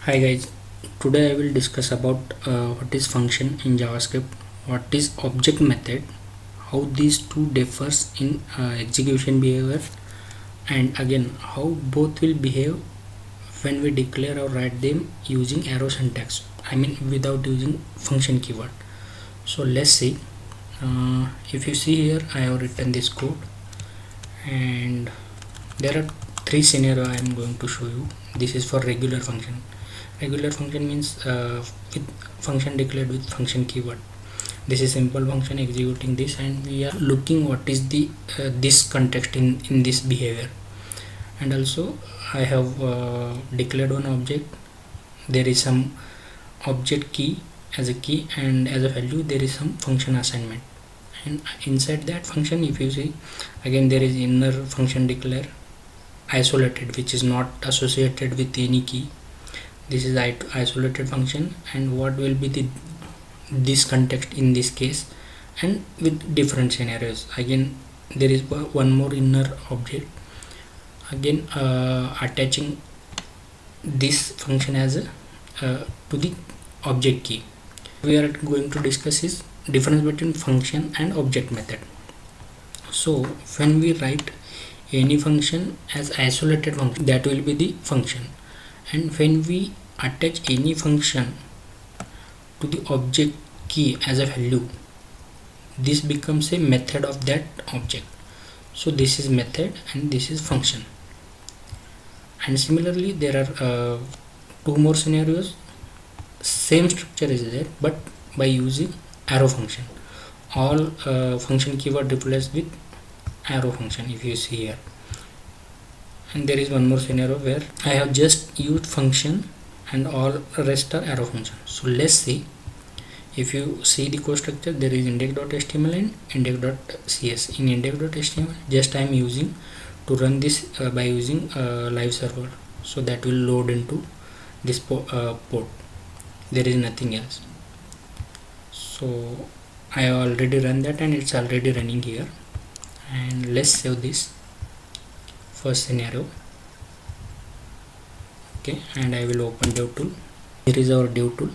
Hi guys, today I will discuss about what is function in JavaScript, what is object method, how these two differs in execution behavior, and again how both will behave when we declare or write them using arrow syntax. I mean without using function keyword. So let's see. If you see here, I have written this code, and there are three scenarios I am going to show you. This is for regular function. Regular function means with function declared with function keyword. This is simple function executing this, and we are looking what is the this context in this behavior. And also I have declared one object. There is some object key as a key, and as a value there is some function assignment. And inside that function, if you see, again there is inner function declare isolated, which is not associated with any key. This is isolated function, and what will be the this context in this case, and with different scenarios. Again there is one more inner object, again attaching this function as a to the object key. We are going to discuss is difference between function and object method. So when we write any function as isolated function, that will be the function, and when we attach any function to the object key as a value, this becomes a method of that object. So this is method and this is function. And similarly there are two more scenarios. Same structure is there, but by using arrow function. All function keyword replaced with arrow function, if you see here. And there is one more scenario where I have just used function and all rest are arrow function. So let's see. If you see the code structure, there is index.html and index.cs. In index.html, just I am using to run this by using live server, so that will load into this port. There is nothing else. So I have already run that, and it's already running here. And let's save this first scenario. Okay, and I will open dev tool. Here is our dev tool,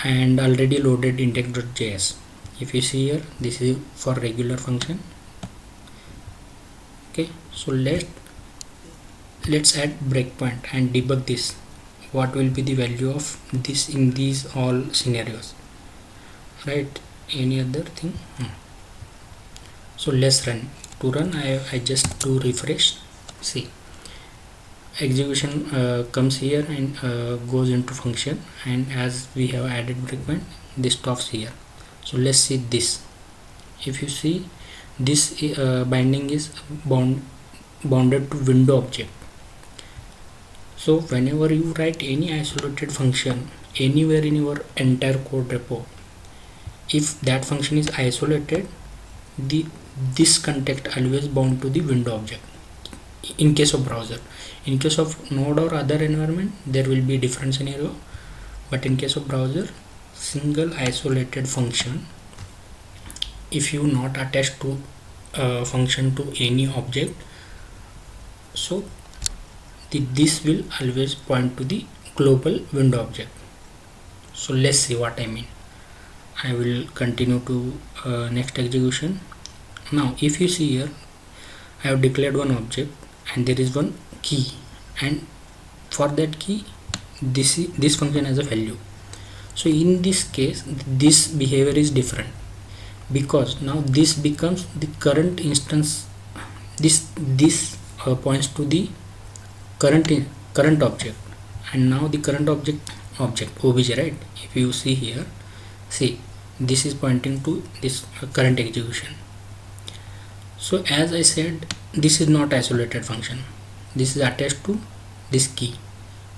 and already loaded index.js. If you see here, this is for regular function. Okay, so let's add breakpoint and debug this. What will be the value of this in these all scenarios, right? Any other thing? So let's run. To run, I just do refresh. See, execution comes here and goes into function, and as we have added breakpoint, this stops here. So let's see this. If you see, this binding is bounded to window object. So whenever you write any isolated function anywhere in your entire code repo, if that function is isolated, this context always bound to the window object. In case of browser, in case of node or other environment, there will be different scenario, but in case of browser, single isolated function, if you not attach to function to any object, so this will always point to the global window object. So let's see what I mean. I will continue to next execution. Now if you see here, I have declared one object and there is one key, and for that key this function has a value. So in this case, this behavior is different, because now this becomes the current instance. This points to the current object, and now the current object obj, right? If you see here, see, this is pointing to this current execution. So as I said, this is not isolated function, this is attached to this key,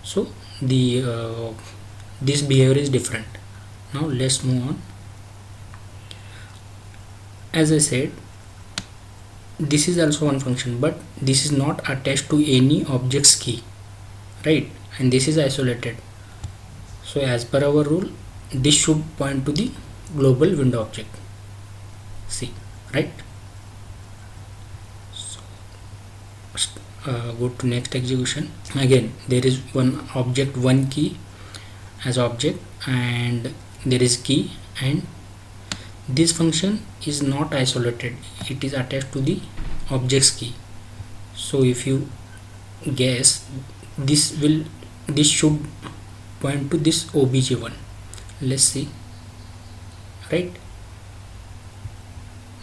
so the this behavior is different. Now let's move on. As I said, this is also one function, but this is not attached to any object's key, right? And this is isolated. So as per our rule, this should point to the global window object. See, right? So go to next execution. Again there is one object, one key as object, and there is key, and this function is not isolated, it is attached to the object's key. So if you guess, this should point to this obj1. Let's see, right?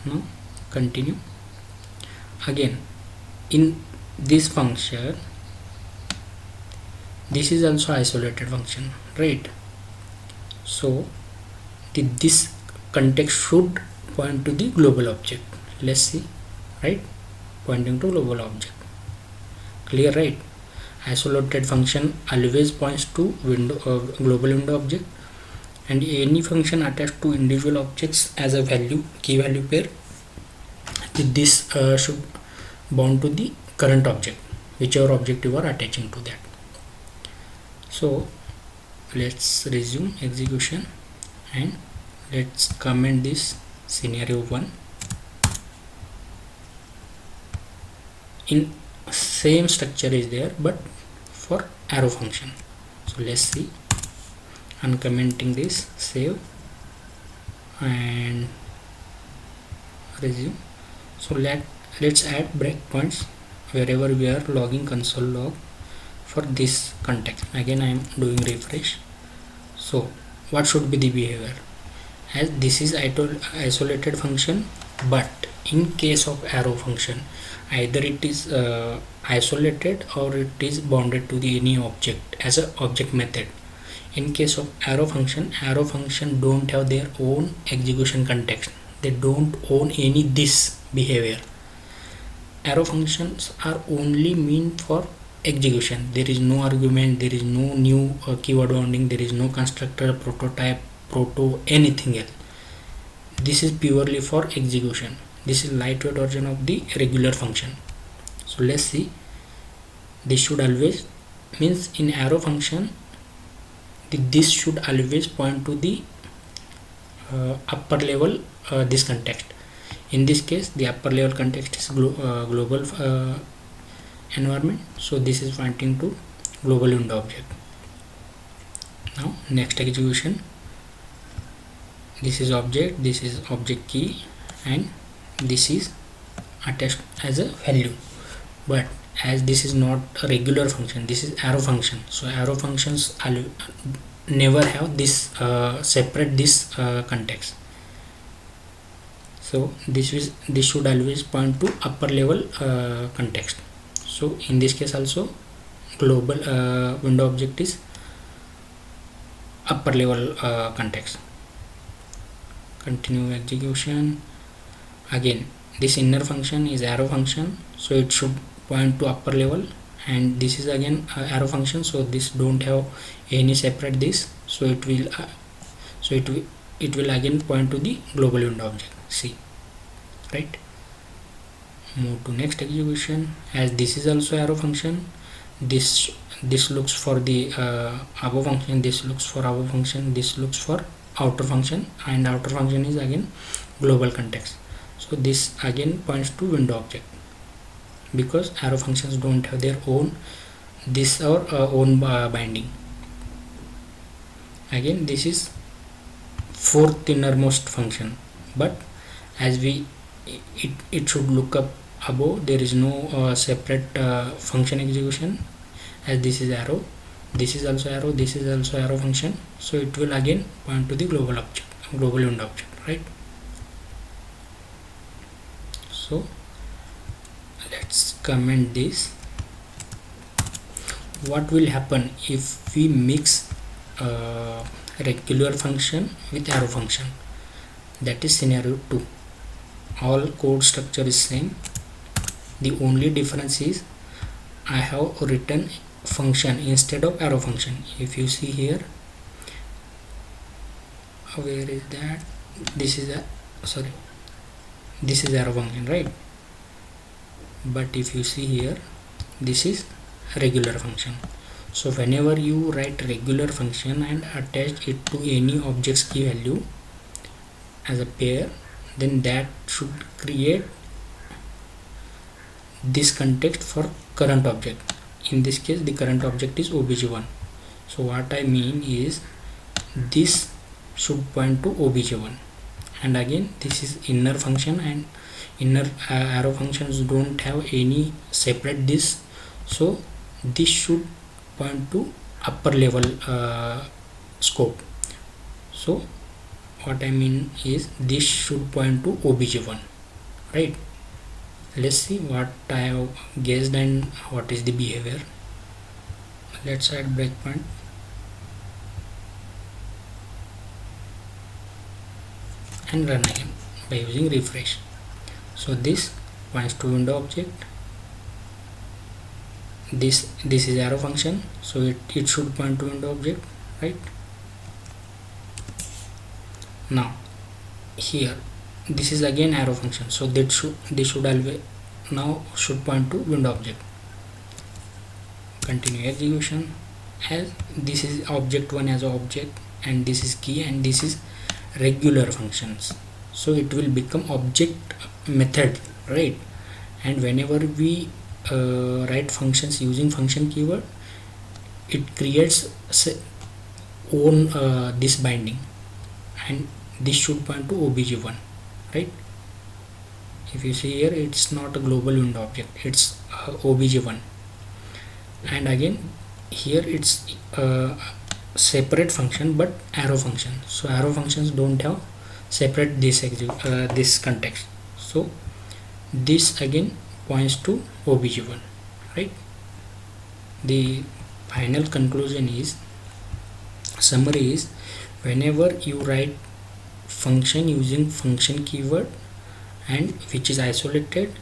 Now continue. Again in this function, this is also isolated function, right? So this context should point to the global object. Let's see, right? Pointing to global object. Clear, right? Isolated function always points to global window object, and any function attached to individual objects as a value, key value pair, this should bound to the current object, whichever object you are attaching to that. So let's resume execution and let's comment this scenario 1. In same structure is there, but for arrow function. So let's see, uncommenting this, save and resume. So let's add breakpoints wherever we are logging console log for this context. Again I am doing refresh. So what should be the behavior? As this is isolated function, but in case of arrow function, either it is isolated or it is bounded to the any object as a object method. In case of arrow function don't have their own execution context, they don't own any this behavior. Arrow functions are only meant for execution. There is no argument, there is no new keyword bounding, there is no constructor, prototype, anything else. This is purely for execution. This is lightweight version of the regular function. So let's see, this should always means in arrow function this should always point to the upper level this context. In this case the upper level context is global environment, so this is pointing to global window object. Now next execution, this is object, this is object key, and this is attached as a value. But as this is not a regular function, this is arrow function, so arrow functions never have this separate this context. So this should always point to upper level context. So in this case also global window object is upper level context. Continue execution. Again this inner function is arrow function, so it should point to upper level, and this is again arrow function, so this don't have any separate this, so it will again point to the global window object. See, right? Move to next execution. As this is also arrow function, this looks for the above function, this looks for above function, this looks for outer function, and outer function is again global context. So this again points to window object, because arrow functions don't have their own this or own binding. Again this is fourth innermost function, but as it should look up above, there is no separate function execution. As this is arrow, this is also arrow, this is also arrow function, so it will again point to the global object, global window object, right? So let's comment this. What will happen if we mix regular function with arrow function? That is scenario 2. All code structure is same, the only difference is I have written function instead of arrow function. If you see here, where is that, this is arrow function, right? But if you see here, this is regular function. So whenever you write regular function and attach it to any object's key value as a pair, then that should create this context for current object. In this case the current object is obj1. So what I mean is this should point to obj1, and again this is inner function, and inner arrow functions don't have any separate this, so this should point to upper level scope. So what I mean is this should point to obj1, right? Let's see what I have guessed and what is the behavior. Let's add breakpoint and run again by using refresh. So this points to window object, this is arrow function, so it should point to window object, right? Now here this is again arrow function, so this should always now should point to window object. Continue execution, as this is object1 as an object, and this is key, and this is regular functions, so it will become object method, right? And whenever we write functions using function keyword, it creates own this binding, and this should point to obj1, right? If you see here, it's not a global window object, it's obj1. And again here it's separate function but arrow function, so arrow functions don't have separate this context, so this again points to obj1, right? The final conclusion is, summary is, whenever you write function using function keyword and which is isolated,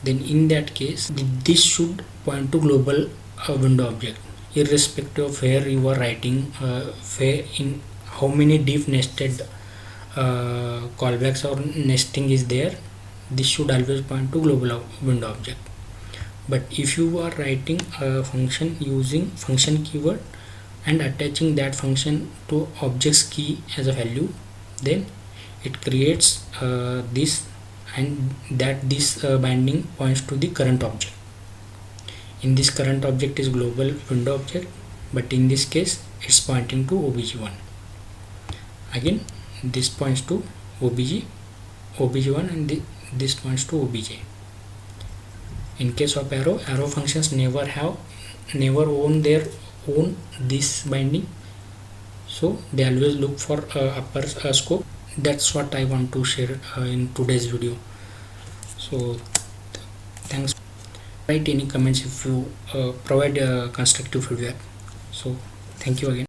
then in that case this should point to global window object, irrespective of where you are writing, where in how many deep nested callbacks or nesting is there, this should always point to global window object. But if you are writing a function using function keyword and attaching that function to object's key as a value, then it creates this, and that this binding points to the current object. In this current object is global window object, but in this case it's pointing to obj1. Again this points to obj1, and this points to obj. In case of arrow functions never own their own this binding, so they always look for upper scope. That's what I want to share in today's video. So thanks. Write any comments if you provide constructive feedback. So thank you again.